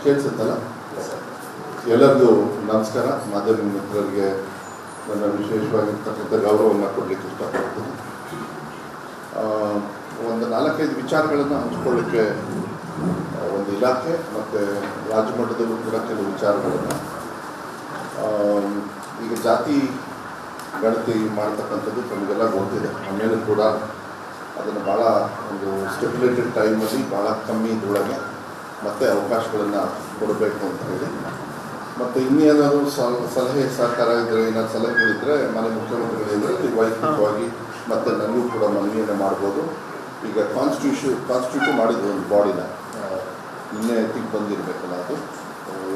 ಕೇಳಿಸುತ್ತಲ್ಲ. ಎಲ್ಲರಿಗೂ ನಮಸ್ಕಾರ. ಮಾಧ್ಯಮ ಮಿತ್ರರಿಗೆ ನನ್ನ ವಿಶೇಷವಾಗಿರ್ತಕ್ಕಂಥ ಗೌರವವನ್ನು ಕೊಡಲಿಕ್ಕೆ ಇಷ್ಟಪಡ್ತೀನಿ. ಒಂದು 4-5 ವಿಚಾರಗಳನ್ನು ಹಂಚ್ಕೊಳ್ಳಿಕ್ಕೆ ಒಂದು ಇಲಾಖೆ ಮತ್ತು ರಾಜ್ಯ ಮಟ್ಟದಲ್ಲೂ ಕೂಡ ಕೆಲವು ವಿಚಾರಗಳನ್ನು, ಈಗ ಜಾತಿ ಗಣತಿ ಮಾಡ್ತಕ್ಕಂಥದ್ದು ನಮಗೆಲ್ಲ ಗೊತ್ತಿದೆ. ಆಮೇಲೆ ಕೂಡ ಅದನ್ನು ಭಾಳ ಒಂದು ಸ್ಟೆಪ್ಯುಲೇಟೆಡ್ ಟೈಮಲ್ಲಿ ಭಾಳ ಕಮ್ಮಿ ಇದರೊಳಗೆ ಮತ್ತೆ ಅವಕಾಶಗಳನ್ನು ಕೊಡಬೇಕು ಅಂತ ಹೇಳಿ, ಮತ್ತು ಇನ್ನೇನಾದರೂ ಸಲಹೆ ಸಹಕಾರ ಇದ್ದರೆ, ಏನಾದ್ರು ಸಲಹೆಗಳಿದ್ದರೆ ಮನೆ ಮುಖ್ಯಮಂತ್ರಿಗಳಿದ್ದರೆ ನೀವು ವೈಯಕ್ತಿಕವಾಗಿ ಮತ್ತು ನನಗೂ ಕೂಡ ಮನವಿಯನ್ನು ಮಾಡ್ಬೋದು. ಈಗ ಕಾನ್ಸ್ಟಿಟ್ಯೂಟ್ ಮಾಡಿದ್ರು ಒಂದು ಬಾಡಿನ, ಇನ್ನೇ ಎತ್ತಿಗೆ ಬಂದಿರಬೇಕಲ್ಲ, ಅದು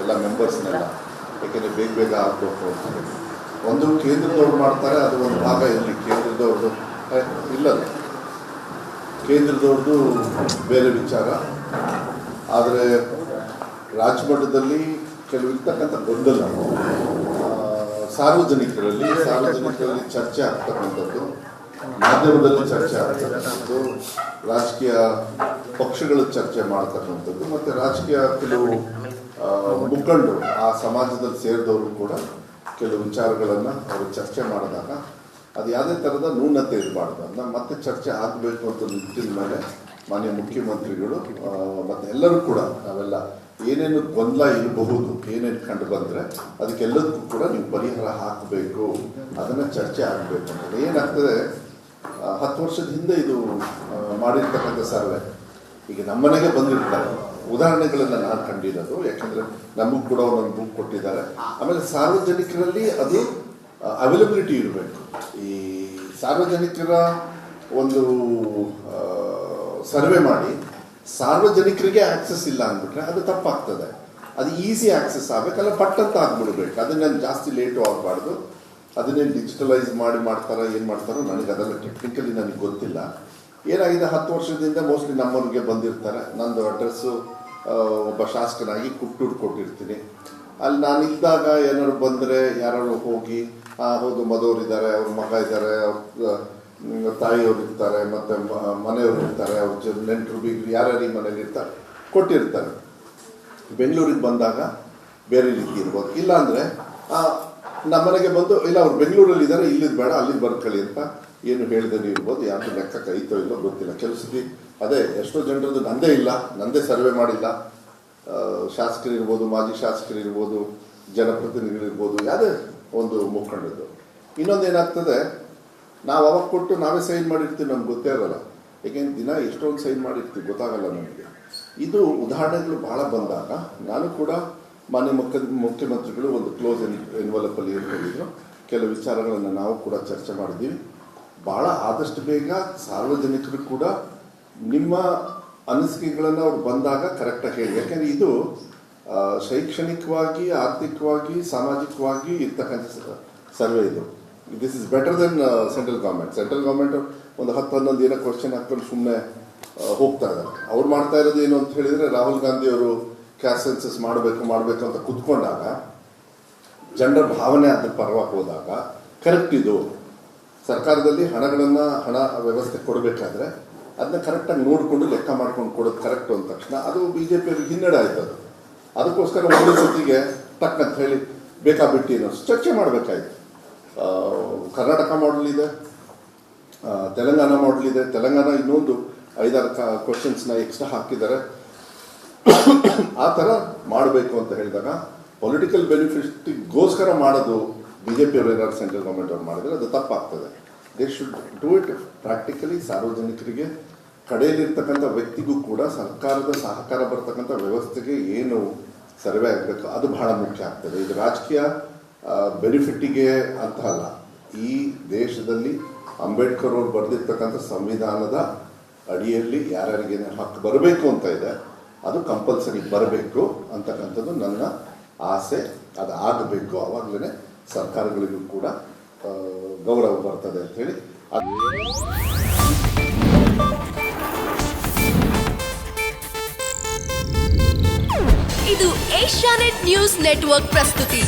ಎಲ್ಲ ಮೆಂಬರ್ಸ್ನೆಲ್ಲ, ಯಾಕೆಂದರೆ ಬೇಗ ಆಗಬೇಕು ಅಂತ ಹೇಳಿ. ಒಂದು ಕೇಂದ್ರದವ್ರು ಮಾಡ್ತಾರೆ, ಅದು ಒಂದು ಭಾಗ ಇರಲಿ. ಕೇಂದ್ರದವ್ರದ್ದು ಇಲ್ಲಲ್ಲ, ಕೇಂದ್ರದವ್ರದ್ದು ಬೇರೆ ವಿಚಾರ. ಆದರೆ ರಾಜ್ಯ ಮಟ್ಟದಲ್ಲಿ ಕೆಲವು ಇರ್ತಕ್ಕಂಥ ಗೊಂದಲ ಸಾರ್ವಜನಿಕರಲ್ಲಿ ಚರ್ಚೆ ಆಗ್ತಕ್ಕಂಥದ್ದು, ಮಾಧ್ಯಮದಲ್ಲಿ ಚರ್ಚೆ ಆಗ್ತಕ್ಕಂಥದ್ದು, ರಾಜಕೀಯ ಪಕ್ಷಗಳು ಚರ್ಚೆ ಮಾಡ್ತಕ್ಕಂಥದ್ದು, ಮತ್ತು ರಾಜಕೀಯ ಕೆಲವು ಮುಖಂಡರು ಆ ಸಮಾಜದಲ್ಲಿ ಸೇರಿದವರು ಕೂಡ ಕೆಲವು ವಿಚಾರಗಳನ್ನು ಅವರು ಚರ್ಚೆ ಮಾಡಿದಾಗ ಅದು ಯಾವುದೇ ಥರದ ನ್ಯೂನತೆ ಇರಬಾರ್ದು. ಅದನ್ನ ಮತ್ತೆ ಚರ್ಚೆ ಆಗಬೇಕು ಅಂತ ನಿಟ್ಟಿನ ಮೇಲೆ ಮಾನ್ಯ ಮುಖ್ಯಮಂತ್ರಿಗಳು ಮತ್ತು ಎಲ್ಲರೂ ಕೂಡ ನಾವೆಲ್ಲ ಏನೇನು ಗೊಂದಲ ಇರಬಹುದು, ಏನೇನು ಕಂಡು ಬಂದರೆ ಅದಕ್ಕೆಲ್ಲದಕ್ಕೂ ಕೂಡ ನೀವು ಪರಿಹಾರ ಹಾಕಬೇಕು, ಅದನ್ನು ಚರ್ಚೆ ಆಗಬೇಕು ಅಂತ. ಏನಾಗ್ತದೆ, 10 ವರ್ಷದ ಹಿಂದೆ ಇದು ಮಾಡಿರ್ತಕ್ಕಂಥ ಸರ್ವೆ ಈಗ ನಮ್ಮನೆಗೆ ಬಂದಿರ್ತಾರೆ. ಉದಾಹರಣೆಗಳನ್ನು ನಾನು ಕಂಡಿರೋದು, ಯಾಕೆಂದರೆ ನಮಗೂ ಕೂಡ ಒಂದೊಂದು ಬುಕ್ ಕೊಟ್ಟಿದ್ದಾರೆ. ಆಮೇಲೆ ಸಾರ್ವಜನಿಕರಲ್ಲಿ ಅದು ಅವೈಲಬಿಲಿಟಿ ಇರಬೇಕು. ಈ ಸಾರ್ವಜನಿಕರ ಒಂದು ಸರ್ವೆ ಮಾಡಿ ಸಾರ್ವಜನಿಕರಿಗೆ ಆಕ್ಸೆಸ್ ಇಲ್ಲ ಅಂದ್ಬಿಟ್ರೆ ಅದು ತಪ್ಪಾಗ್ತದೆ. ಅದು ಈಸಿ ಆಕ್ಸೆಸ್ ಆಗಬೇಕಲ್ಲ, ಪಟ್ಟಂತ ಆಗ್ಬಿಡ್ಬೇಕು. ಅದನ್ನೇನು ಜಾಸ್ತಿ ಲೇಟು ಆಗಬಾರ್ದು. ಅದನ್ನೇನು ಡಿಜಿಟಲೈಸ್ ಮಾಡ್ತಾರೋ ಏನು ಮಾಡ್ತಾರೋ ನನಗೆ ಅದೆಲ್ಲ ಟೆಕ್ನಿಕಲಿ ನನಗೆ ಗೊತ್ತಿಲ್ಲ. ಏನಾಗಿದೆ, 10 ವರ್ಷದಿಂದ ಮೋಸ್ಟ್ಲಿ ನಮ್ಮವ್ರಿಗೆ ಬಂದಿರ್ತಾರೆ. ನಂದು ಅಡ್ರೆಸ್ಸು ಒಬ್ಬ ಶಾಸಕನಾಗಿ ಕುಟ್ಟೂರು ಕೊಟ್ಟಿರ್ತೀನಿ. ಅಲ್ಲಿ ನಾನು ಇದ್ದಾಗ ಏನಾದ್ರು ಬಂದರೆ ಯಾರು ಹೋಗಿ ಹೌದು ಮದವ್ರು ಇದ್ದಾರೆ, ಅವ್ರ ಮಗ ಇದ್ದಾರೆ, ಅವ್ರ ತಾಯಿಯವ್ರು ಇರ್ತಾರೆ, ಮತ್ತು ಮನೆಯವ್ರು ಇರ್ತಾರೆ, ಅವ್ರ ನೆಂಟರು ಬೀಗರು ಯಾರ್ಯಾರು ಈ ಮನೇಲಿ ಇರ್ತಾರೆ ಕೊಟ್ಟಿರ್ತಾರೆ. ಬೆಂಗಳೂರಿಗೆ ಬಂದಾಗ ಬೇರೆ ರೀತಿ ಇರ್ಬೋದು. ಇಲ್ಲಾಂದರೆ ನಮ್ಮನೆಗೆ ಬಂದು ಇಲ್ಲ ಅವ್ರು ಬೆಂಗಳೂರಲ್ಲಿ ಇದ್ದಾರೆ, ಇಲ್ಲಿದ್ದು ಬೇಡ ಅಲ್ಲಿಗೆ ಬರ್ಕೊಳ್ಳಿ ಅಂತ ಏನು ಹೇಳಿದ್ರೆ ಇರ್ಬೋದು. ಯಾರು ಲೆಕ್ಕ ಕೈತೋ ಇಲ್ಲೋ ಗೊತ್ತಿಲ್ಲ. ಕೆಲವು ಸತಿ ಅದೇ ಎಷ್ಟೋ ಜನರದ್ದು ನಂದೇ ಸರ್ವೆ ಮಾಡಿಲ್ಲ. ಶಾಸಕರಿರ್ಬೋದು, ಮಾಜಿ ಶಾಸಕರಿರ್ಬೋದು, ಜನಪ್ರತಿನಿಧಿಗಳಿರ್ಬೋದು, ಯಾವುದೇ ಒಂದು ಮುಖಂಡದ್ದು. ಇನ್ನೊಂದು ಏನಾಗ್ತದೆ, ನಾವು ಅವಾಗ ಕೊಟ್ಟು ನಾವೇ ಸೈನ್ ಮಾಡಿರ್ತೀವಿ, ನಮ್ಗೆ ಗೊತ್ತೇ ಇರೋಲ್ಲ. ಏಕೆಂದ್ರೆ ದಿನ ಎಷ್ಟೊಂದು ಸೈನ್ ಮಾಡಿರ್ತೀವಿ, ಗೊತ್ತಾಗಲ್ಲ ನಮಗೆ. ಇದು ಉದಾಹರಣೆಗಳು ಭಾಳ ಬಂದಾಗ ನಾನು ಕೂಡ ಮಾನ್ಯ ಮುಖ್ಯಮಂತ್ರಿಗಳು ಒಂದು ಕ್ಲೋಸ್ ಎನ್ವಲಪಲ್ಲಿ ಹೇಳ್ಕೊಂಡಿದ್ರು. ಕೆಲವು ವಿಚಾರಗಳನ್ನು ನಾವು ಕೂಡ ಚರ್ಚೆ ಮಾಡಿದ್ದೀವಿ. ಭಾಳ ಆದಷ್ಟು ಬೇಗ ಸಾರ್ವಜನಿಕರು ಕೂಡ ನಿಮ್ಮ ಅನಿಸಿಕೆಗಳನ್ನು ಅವ್ರು ಬಂದಾಗ ಕರೆಕ್ಟಾಗಿ ಹೇಳಿ. ಯಾಕೆಂದರೆ ಇದು ಶೈಕ್ಷಣಿಕವಾಗಿ, ಆರ್ಥಿಕವಾಗಿ, ಸಾಮಾಜಿಕವಾಗಿ ಇರ್ತಕ್ಕಂಥ ಸರ್ವೆ. ಇದು this is better then central government ಒಂದು 10-11 ದಿನ ಕ್ವಶನ್ ಹಾಕ್ಕೊಂಡು ಸುಮ್ಮನೆ ಹೋಗ್ತಾ ಇದ್ದಾರೆ. ಅವ್ರು ಮಾಡ್ತಾ ಇರೋದು ಏನು ಅಂತ ಹೇಳಿದರೆ, ರಾಹುಲ್ ಗಾಂಧಿ ಅವರು ಕ್ಯಾಸ್ಟ್ ಸೆನ್ಸಸ್ ಮಾಡಬೇಕು ಅಂತ ಕುತ್ಕೊಂಡಾಗ ಜನರ ಭಾವನೆ ಅದ್ರ ಪರವಾಗಿ ಹೋದಾಗ ಕರೆಕ್ಟ್ ಇದು ಸರ್ಕಾರದಲ್ಲಿ ಹಣ ವ್ಯವಸ್ಥೆ ಕೊಡಬೇಕಾದ್ರೆ ಅದನ್ನ ಕರೆಕ್ಟಾಗಿ ನೋಡಿಕೊಂಡು ಲೆಕ್ಕ ಮಾಡ್ಕೊಂಡು ಕೊಡೋದು ಕರೆಕ್ಟು ಅಂದ ತಕ್ಷಣ ಅದು BJP ಅವ್ರಿಗೆ ಹಿನ್ನಡೆ ಆಯ್ತು. ಅದಕ್ಕೋಸ್ಕರ ಒಂದು ಸತಿಗೆ ಟಕ್ಕಂತ ಹೇಳಿ ಬೇಕಾಬಿಟ್ಟು ಏನೋ ಚರ್ಚೆ ಮಾಡಬೇಕಾಯ್ತು. ಕರ್ನಾಟಕ ಮಾಡಲ್ ಇದೆ, ತೆಲಂಗಾಣ ಮಾಡಲ್ ಇದೆ. ತೆಲಂಗಾಣ ಇನ್ನೊಂದು 5-6 ಕ್ವಶನ್ಸ್ನ ಎಕ್ಸ್ಟ್ರಾ ಹಾಕಿದ್ದಾರೆ. ಆ ಥರ ಮಾಡಬೇಕು ಅಂತ ಹೇಳಿದಾಗ ಪೊಲಿಟಿಕಲ್ ಬೆನಿಫಿಟ್ಗೋಸ್ಕರ ಮಾಡೋದು BJP ಅವರು ಏನಾದ್ರು ಸೆಂಟ್ರಲ್ ಗೌರ್ಮೆಂಟ್ ಅವ್ರು ಮಾಡಿದರೆ ಅದು ತಪ್ಪಾಗ್ತದೆ. They should do it practically. ಸಾರ್ವಜನಿಕರಿಗೆ ಕಡೆಯಲ್ಲಿರ್ತಕ್ಕಂಥ ವ್ಯಕ್ತಿಗೂ ಕೂಡ ಸರ್ಕಾರದ ಸಹಕಾರ ಬರ್ತಕ್ಕಂಥ ವ್ಯವಸ್ಥೆಗೆ ಏನು ಸರ್ವೆ ಆಗಬೇಕು ಅದು ಬಹಳ ಮುಖ್ಯ ಆಗ್ತದೆ. ಇದು ರಾಜಕೀಯ ಬೆನಿಫಿಟ್ಟಿಗೆ ಅಂತ ಅಲ್ಲ. ಈ ದೇಶದಲ್ಲಿ ಅಂಬೇಡ್ಕರ್ ಅವರು ಬರೆದಿರ್ತಕ್ಕಂಥ ಸಂವಿಧಾನದ ಅಡಿಯಲ್ಲಿ ಯಾರ್ಯಾರಿಗೇನು ಹಕ್ಕು ಬರಬೇಕು ಅಂತ ಇದೆ ಅದು ಕಂಪಲ್ಸರಿ ಬರಬೇಕು ಅಂತಕ್ಕಂಥದ್ದು ನನ್ನ ಆಸೆ. ಅದು ಆಗಬೇಕು. ಆವಾಗಲೇ ಸರ್ಕಾರಗಳಿಗೂ ಕೂಡ ಗೌರವ ಬರ್ತದೆ ಅಂತ ಹೇಳಿ. ಇದು ಏಷ್ಯಾನೆಟ್ ನ್ಯೂಸ್ ನೆಟ್ವರ್ಕ್ ಪ್ರಸ್ತುತಿ.